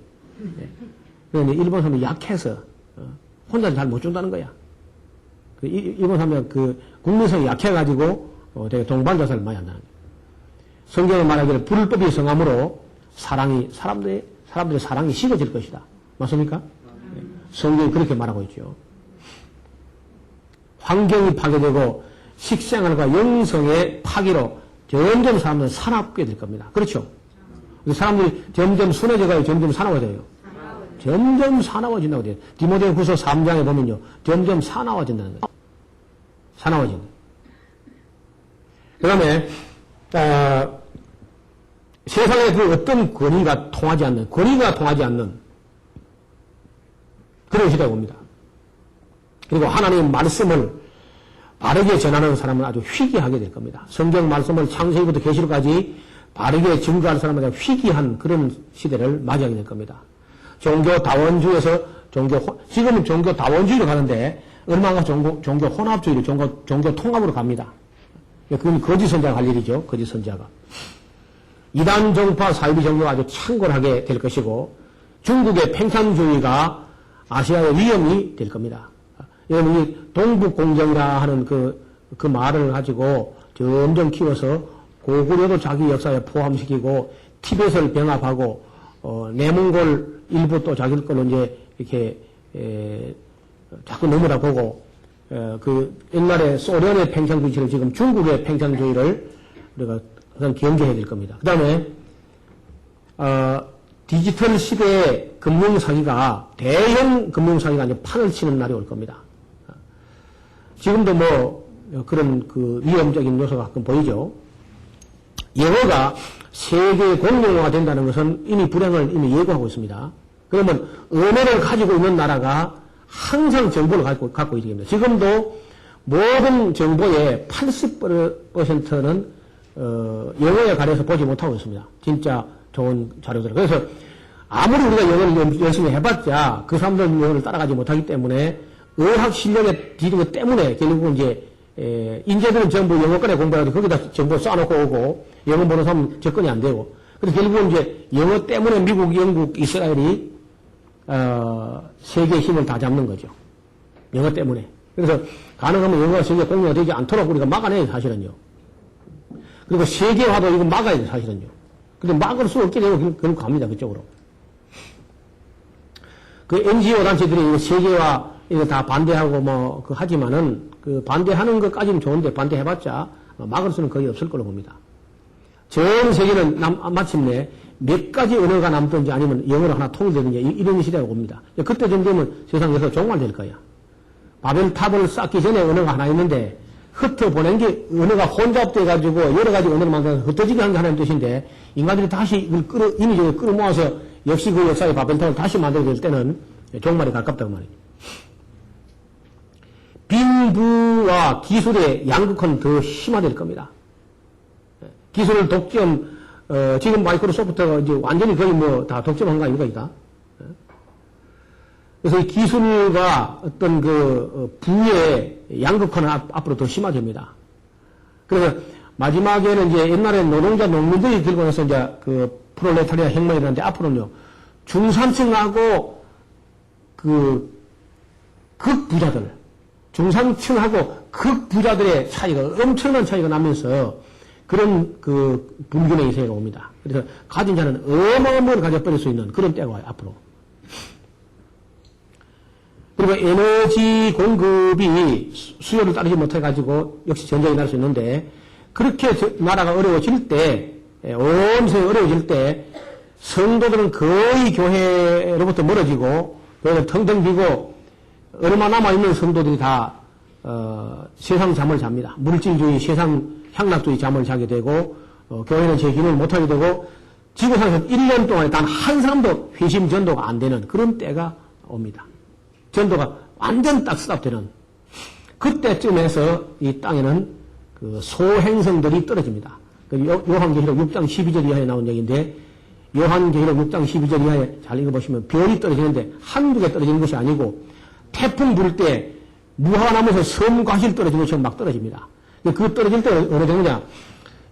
그런데 일본 사람들이 약해서 혼자 잘 못 죽는다는 거야. 일본 사람들은 그 국민성이 약해가지고 되게 동반자살을 많이 한다는 거야. 성경에 말하기를 불법이 성함으로 사람들의 사랑이 식어질 것이다. 맞습니까? 성경이 그렇게 말하고 있죠. 환경이 파괴되고 식생활과 영성의 파괴로 점점 사람들은 사납게 될 겁니다. 그렇죠? 사람들이 점점 순해져가요. 점점 사나워져요. 점점 사나워진다고 돼요. 디모데후서 3장에 보면요. 점점 사나워진다는 거예요. 사나워진다. 그 다음에 세상에 그 어떤 권위가 통하지 않는 그런 시대가 옵니다. 그리고 하나님의 말씀을 바르게 전하는 사람은 아주 희귀하게 될 겁니다. 성경 말씀을 창세기부터 계시록까지 바르게 증거할 사람은 희귀한 그런 시대를 맞이하게 될 겁니다. 종교 다원주의에서 지금은 종교 다원주의로 가는데 얼마나 종교 혼합주의로 종교 통합으로 갑니다. 그건 거짓 선자가 할 일이죠. 거짓 선자가. 이단 정파 사이비 종교가 아주 창궐하게 될 것이고 중국의 팽창주의가 아시아의 위험이 될 겁니다. 여러분, 이 동북공정이라 하는 그 말을 가지고 점점 키워서 고구려도 자기 역사에 포함시키고 티벳을 병합하고 내몽골 일부 또 자기 걸로 이제 이렇게 자꾸 넘어다 보고 그 옛날에 소련의 팽창주의를 지금 중국의 팽창주의를 우리가 경계해야 될 겁니다. 그 다음에 디지털 시대의 금융사기가 대형 금융사기가 이제 판을 치는 날이 올 겁니다. 지금도 뭐 그런 그 위험적인 요소가 가끔 보이죠. 영어가 세계 공용어가 된다는 것은 이미 불행을 이미 예고하고 있습니다. 그러면 언어를 가지고 있는 나라가 항상 정보를 갖고 있게 됩니다. 지금도 모든 정보의 80%는 영어에 가려서 보지 못하고 있습니다. 진짜 좋은 자료들. 그래서 아무리 우리가 영어를 열심히 해봤자 그 사람들 영어를 따라가지 못하기 때문에 의학 실력의 뒤지기 때문에 결국은 이제 인재들은 전부 영어권에 공부하고 거기다 정보 쏴놓고 오고 영어 모르는 사람은 접근이 안 되고 그래서 결국은 이제 영어 때문에 미국, 영국, 이스라엘이 세계의 힘을 다 잡는 거죠. 영어 때문에. 그래서 가능하면 영어가 세계 공유가 되지 않도록 우리가 막아내야 사실은요. 그리고 세계화도 이거 막아야 돼 사실은요. 근데 막을 수 없게 되고 결국 갑니다 그쪽으로. 그 NGO 단체들이 이거 세계화 이거 다 반대하고 뭐 그 하지만은 그 반대하는 것까지는 좋은데 반대해봤자 막을 수는 거의 없을 걸로 봅니다. 전 세계는 마침내 몇 가지 언어가 남든지 아니면 영어로 하나 통일되든지 이런 시대가 옵니다. 그때쯤 되면 세상에서 종말될 거야. 바벨탑을 쌓기 전에 언어가 하나 있는데 흩어보낸 게 언어가 혼잡돼가지고 여러 가지 언어를 만들어서 흩어지게 한 게 하나의 뜻인데 인간들이 다시 이걸 인위적으로 끌어모아서 역시 그 역사의 바벨탑을 다시 만들게 될 때는 종말에 가깝다고 말이죠. 빈부와 기술의 양극화는 더 심화될 겁니다. 기술 독점, 지금 마이크로소프트가 이제 완전히 거의 뭐 다 독점한 거 아닙니까, 이다? 그래서 이 기술과 어떤 그 부의 양극화는 앞으로 더 심화됩니다. 그래서 마지막에는 이제 옛날에 노동자 농민들이 들고 나서 이제 그 프롤레타리아 혁명이 일어났는데 앞으로는요, 중산층하고 그 극부자들, 중산층하고 극부자들의 차이가, 엄청난 차이가 나면서 그런 그 불균형의 세계가 옵니다. 그래서 가진 자는 어마어마한 가져버릴 수 있는 그런 때가 와요, 앞으로. 그리고 에너지 공급이 수요를 따르지 못해가지고 역시 전쟁이 날 수 있는데, 그렇게 나라가 어려워질 때, 온 세상이 어려워질 때, 성도들은 거의 교회로부터 멀어지고, 교회를 텅텅 비고, 얼마 남아있는 성도들이 다, 세상 잠을 잡니다. 물질주의, 세상 향락주의 잠을 자게 되고, 교회는 제 기능을 못하게 되고, 지구상에서 1년 동안에 단 한 사람도 회심 전도가 안 되는 그런 때가 옵니다. 전도가 완전 딱 스탑되는 그때쯤에서 이 땅에는 그 소행성들이 떨어집니다. 그 요한계시록 6장 12절 이하에 나온 얘기인데, 요한계시록 6장 12절 이하에 잘 읽어보시면 별이 떨어지는데 한두 개 떨어지는 것이 아니고 태풍 불 때 무화과 나무에서 섬과실 떨어지는 것처럼 막 떨어집니다. 그 떨어질 때 어느 정도냐,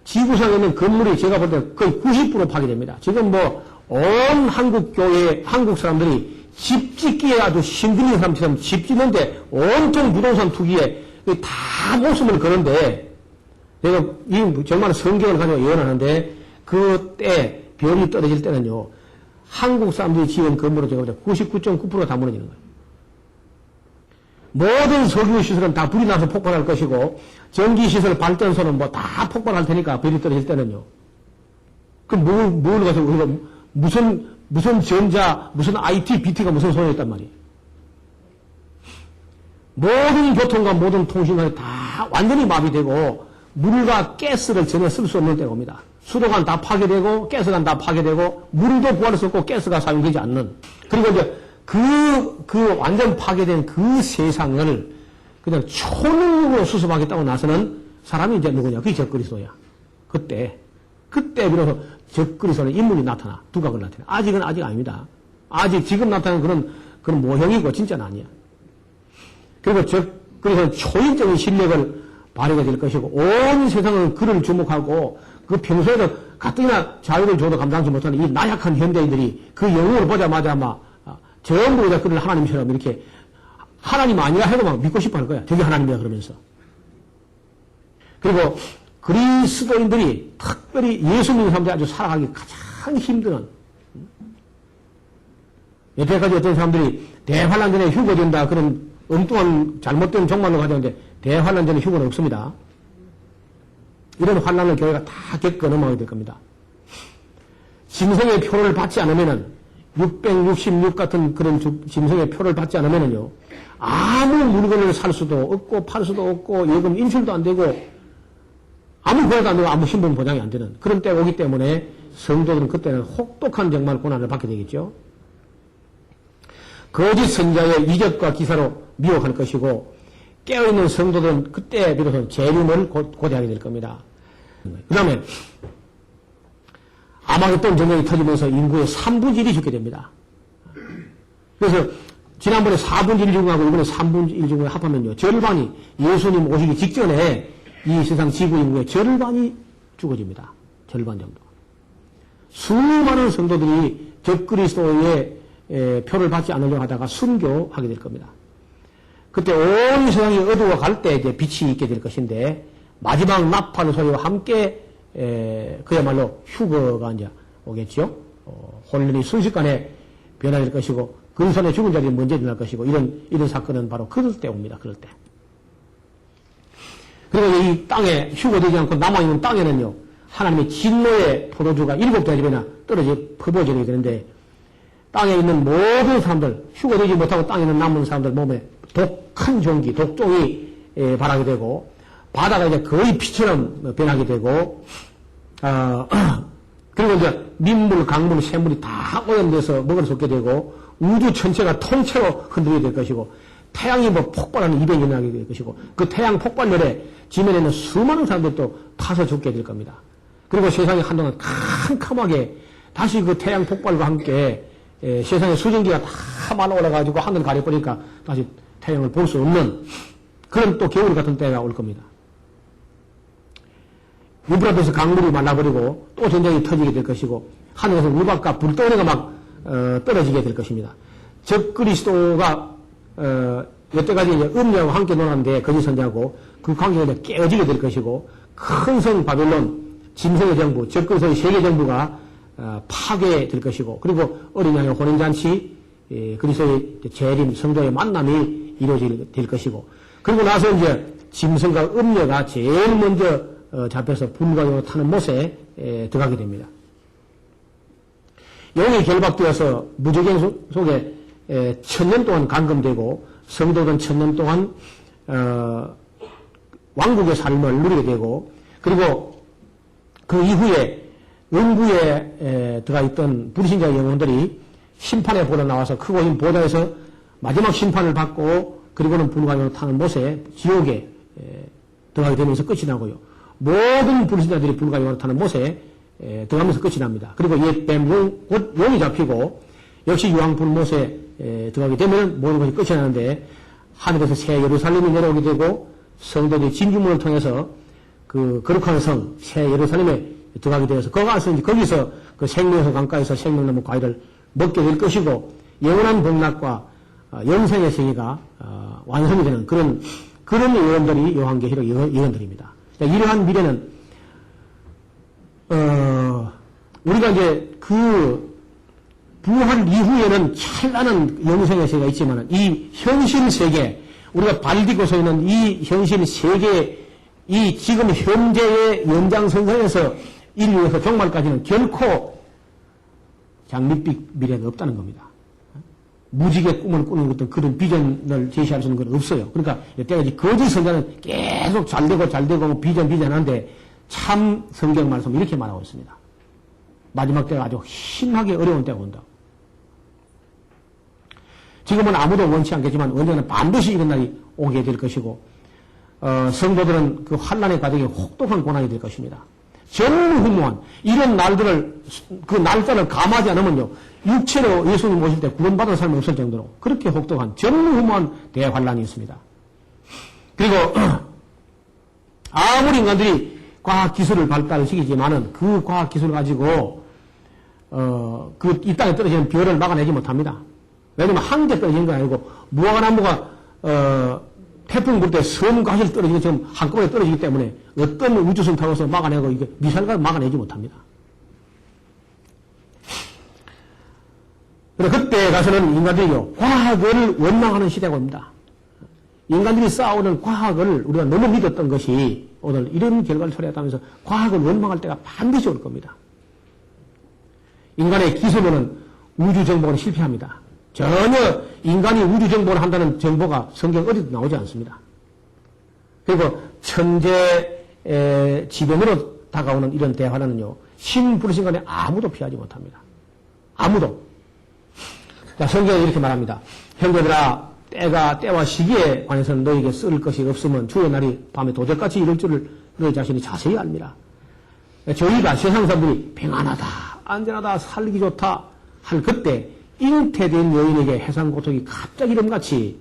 지구상에 있는 건물이 제가 볼 때 거의 90% 파괴됩니다. 지금 뭐 온 한국 교회, 한국 사람들이 집 짓기에 아주 힘든 사람처럼 집 짓는데 온통 부동산 투기에 다 목숨을 거는데, 내가 정말 성경을 가지고 예언하는데, 그때 별이 떨어질 때는요, 한국 사람들이 지은 건물은 제가 볼 때 99.9% 다 무너지는 거예요. 모든 석유시설은 다 불이 나서 폭발할 것이고, 전기시설, 발전소는 뭐 다 폭발할 테니까, 별이 떨어질 때는요. 그럼 뭘 가서 우리가 무슨 전자, 무슨 IT, BT가 무슨 소용이 있단 말이에요. 모든 교통과 모든 통신관이 다 완전히 마비되고, 물과 가스를 전혀 쓸 수 없는 때가 옵니다. 수도관 다 파괴되고, 가스관 다 파괴되고, 물도 구할 수 없고, 가스가 사용되지 않는. 그리고 이제 그 완전 파괴된 그 세상을 그냥 초능력으로 수습하겠다고 나서는 사람이 이제 누구냐? 그게 적그리스도야. 그때 비로소 적그리스도는 인물이 나타나, 두각을 나타나. 아직은 아직 아닙니다. 아직 지금 나타나는 그런 모형이고 진짜는 아니야. 그리고 적그리스도는 초인적인 실력을 발휘가 될 것이고, 온 세상은 그를 주목하고, 그 평소에도 가뜩이나 자유를 줘도 감당하지 못하는 이 나약한 현대인들이 그 영웅을 보자마자 막 전부 다 그를 하나님처럼 이렇게 하나님 아니라 해도 막 믿고 싶어 할 거야. 저게 하나님이야 그러면서. 그리고 그리스도인들이 특별히 예수 믿는 사람들이 아주 살아가기 가장 힘든, 여태까지 어떤 사람들이 대환란 전에 휴거된다 그런 엉뚱한 잘못된 종말로 가져오는데, 대환란 전에 휴거는 없습니다. 이런 환란을 교회가 다 겪어 넘어가게 될 겁니다. 짐승의 표를 받지 않으면은, 666 같은 그런 짐승의 표를 받지 않으면은요, 아무 물건을 살 수도 없고, 팔 수도 없고, 예금 인출도 안 되고, 아무 거래도 안 되고, 아무 신분 보장이 안 되는 그런 때가 오기 때문에 성도들은 그때는 혹독한 정말 고난을 받게 되겠죠. 거짓 선자의 이적과 기사로 미혹할 것이고, 깨어있는 성도들은 그때 비로소 재림을 고대하게 될 겁니다. 그 다음에 아마겟돈 전쟁이 터지면서 인구의 3분의 1이 죽게 됩니다. 그래서 지난번에 4분의 1 죽음하고 이번에 3분의 1 죽음을 합하면요, 절반이 예수님 오시기 직전에 이 세상 지구 인구의 절반이 죽어집니다. 절반 정도. 수많은 성도들이 적그리스도의 표를 받지 않으려고 하다가 순교하게 될 겁니다. 그때 온 세상이 어두워 갈 때 이제 빛이 있게 될 것인데, 마지막 나팔 소리와 함께 그야말로 휴거가 이제 오겠죠. 혼란이 순식간에 변화될 것이고, 근선의 죽은 자들이 먼저 일어날 것이고, 이런 사건은 바로 그럴 때 옵니다. 그럴 때. 그리고 이 땅에 휴거되지 않고 남아있는 땅에는요, 하나님의 진노의 포도주가 7대접이나 떨어져 퍼부어지게 되는데, 땅에 있는 모든 사람들, 휴거되지 못하고 땅에 있는 남은 사람들 몸에 독한 종기, 독종이 발하게 되고, 바다가 이제 거의 피처럼 변하게 되고, 그리고 이제 민물, 강물, 샘물이 다 오염돼서 먹을 수 없게 되고, 우주 전체가 통째로 흔들리게 될 것이고, 태양이 뭐 폭발하는 이변이 일어나게 될 것이고, 그 태양 폭발열에 지면에 있는 수많은 사람들도 타서 죽게 될 겁니다. 그리고 세상이 한동안 캄캄하게 다시 그 태양 폭발과 함께 세상의 수증기가 다 말라 올라가지고 하늘 가려버리니까 다시 태양을 볼 수 없는 그런 또 겨울 같은 때가 올 겁니다. 유브라데스 강물이 말라버리고 또 전쟁이 터지게 될 것이고 하늘에서 우박과 불덩어리가 막 떨어지게 될 것입니다. 적그리스도가 여태까지 이제 음녀하고 함께 놀았는데 거짓 선지하고 그 관계가 이제 깨어지게 될 것이고 큰 성 바벨론 짐승의 정부 적그리스도의 세계 정부가 파괴될 것이고 그리고 어린 양의 혼인잔치 그리스도의 재림 성도의 만남이 이루어질 것이고 그리고 나서 이제 짐승과 음녀가 제일 먼저 잡혀서 불과 용으로 타는 못에 들어가게 됩니다. 용이 결박되어서 무저갱 속에 1000년 동안 감금되고 성도는 1000년 동안 왕국의 삶을 누리게 되고 그리고 그 이후에 음부에 들어가 있던 불신자 영혼들이 심판의 보러 나와서 크고 긴 보좌에서 마지막 심판을 받고 그리고는 불과 용으로 타는 못에 지옥에 들어가게 되면서 끝이 나고요. 모든 불신자들이 불과 용으로 타는 못에 들어가면서 끝이 납니다. 그리고 옛뱀 곧 용이 잡히고 역시 유황불못에 들어가게 되면 모든 것이 끝이 나는데 하늘에서 새 예루살렘이 내려오게 되고 성도들이 진주문을 통해서 그 거룩한 성 새 예루살렘에 들어가게 되어서 거기서 그 생명의 강가에서 생명나무 과일을 먹게 될 것이고 영원한 복락과 영생의 세계가 완성이 되는 그런 예언들이 요한계시록 예언들입니다. 이러한 미래는 우리가 이제 그 부활 이후에는 찬란한 영생의 세계가 있지만 이 현실 세계 우리가 발 딛고 서 있는 이 현실 세계 이 지금 현재의 연장선상에서 인류에서 종말까지는 결코 장밋빛 미래가 없다는 겁니다. 무지개 꿈을 꾸는 어떤 그런 비전을 제시할 수 있는 건 없어요. 그러니까 여태까지 거짓 선자는 계속 잘되고 비전한데 참 성경 말씀 이렇게 말하고 있습니다. 마지막 때가 아주 심하게 어려운 때가 온다. 지금은 아무도 원치 않겠지만 언젠가는 반드시 이런 날이 오게 될 것이고 성도들은 그 환난의 과정에 혹독한 고난이 될 것입니다. 전무후무한 이런 날들을 그 날짜를 감하지 않으면요 육체로 예수님 모실 때 구원받은 사람이 없을 정도로 그렇게 혹독한 전무후무한 대환난이 있습니다. 그리고 아무리 인간들이 과학기술을 발달시키지만은 그 과학기술을 가지고 이 땅에 떨어지는 별을 막아내지 못합니다. 왜냐면 한 개 떨어지는 건 아니고 무화과나무가 태풍 불 때 섬과실 떨어지고 지금 한꺼번에 떨어지기 때문에 어떤 우주선 타고서 막아내고 이게 미사일과 막아내지 못합니다. 그래 그때 가서는 인간들이요 과학을 원망하는 시대가 옵니다. 인간들이 쌓아오는 과학을 우리가 너무 믿었던 것이 오늘 이런 결과를 초래했다면서 과학을 원망할 때가 반드시 올 겁니다. 인간의 기술로는 우주 정복은 실패합니다. 전혀 인간이 우주 정복을 한다는 정보가 성경 어디도 나오지 않습니다. 그리고 천재 지변으로 다가오는 이런 대화는요 신부르신 간에 아무도 피하지 못합니다. 아무도. 자, 성경은 이렇게 말합니다. 형제들아 때와 시기에 관해서는 너에게 쓸 것이 없으면 주의 날이 밤에 도적같이 이럴 줄을 너희 자신이 자세히 압니다. 저희가 세상 사람들이 평안하다, 안전하다, 살기 좋다 할 그때 잉태된 여인에게 해상 고통이 갑자기 이름같이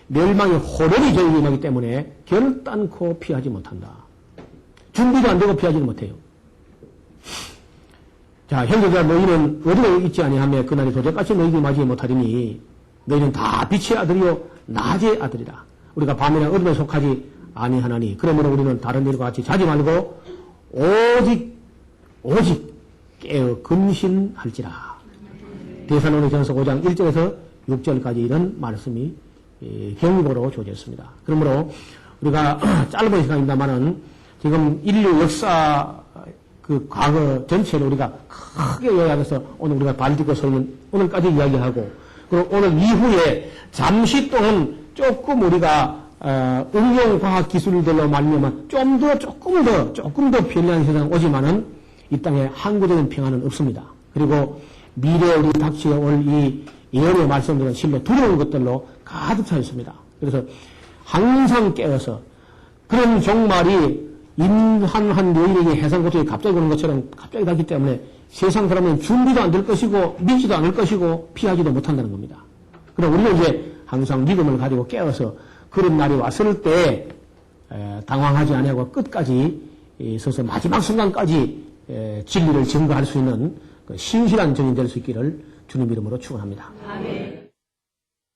멸망의 호련이 저에게 임하기 때문에 결단코 피하지 못한다. 준비도 안 되고 피하지는 못해요. 자, 형제들아 너희는 어디에 있지 아니하며 그날이 도적같이 너희에게 맞이 못하리니 너희는 다 빛의 아들이요 낮의 아들이다. 우리가 밤이나 어둠에 속하지 아니하나니 그러므로 우리는 다른 일과 같이 자지 말고 오직 깨어 근신할지라. 데살로니가전서 5장 1절에서 6절까지 이런 말씀이 경고로 주어졌습니다. 그러므로 우리가 짧은 시간입니다만은 지금 인류 역사 그 과거 전체를 우리가 크게 요약해서 오늘 우리가 발딛고 서 있는 오늘까지 이야기하고 그리고 오늘 이후에 잠시 동안 조금 우리가 응용과학 기술들로 말미암아 조금 더 편리한 세상 오지만은 이 땅에 항구적인 평안은 없습니다. 그리고 미래에 우리 닥치어 올 이 예언의 말씀들은 실로 두려운 것들로 가득 차 있습니다. 그래서 항상 깨어서 그런 종말이 임한 여인에게 해상 고통이 갑자기 오는 것처럼 갑자기 닿기 때문에 세상 사람은 준비도 안 될 것이고 믿지도 않을 것이고 피하지도 못한다는 겁니다. 그럼 우리는 이제 항상 믿음을 가지고 깨어서 그런 날이 왔을 때 당황하지 아니하고 끝까지 있어서 마지막 순간까지 진리를 증거할 수 있는 그 신실한 증인 될 수 있기를 주님 이름으로 축원합니다. 아멘.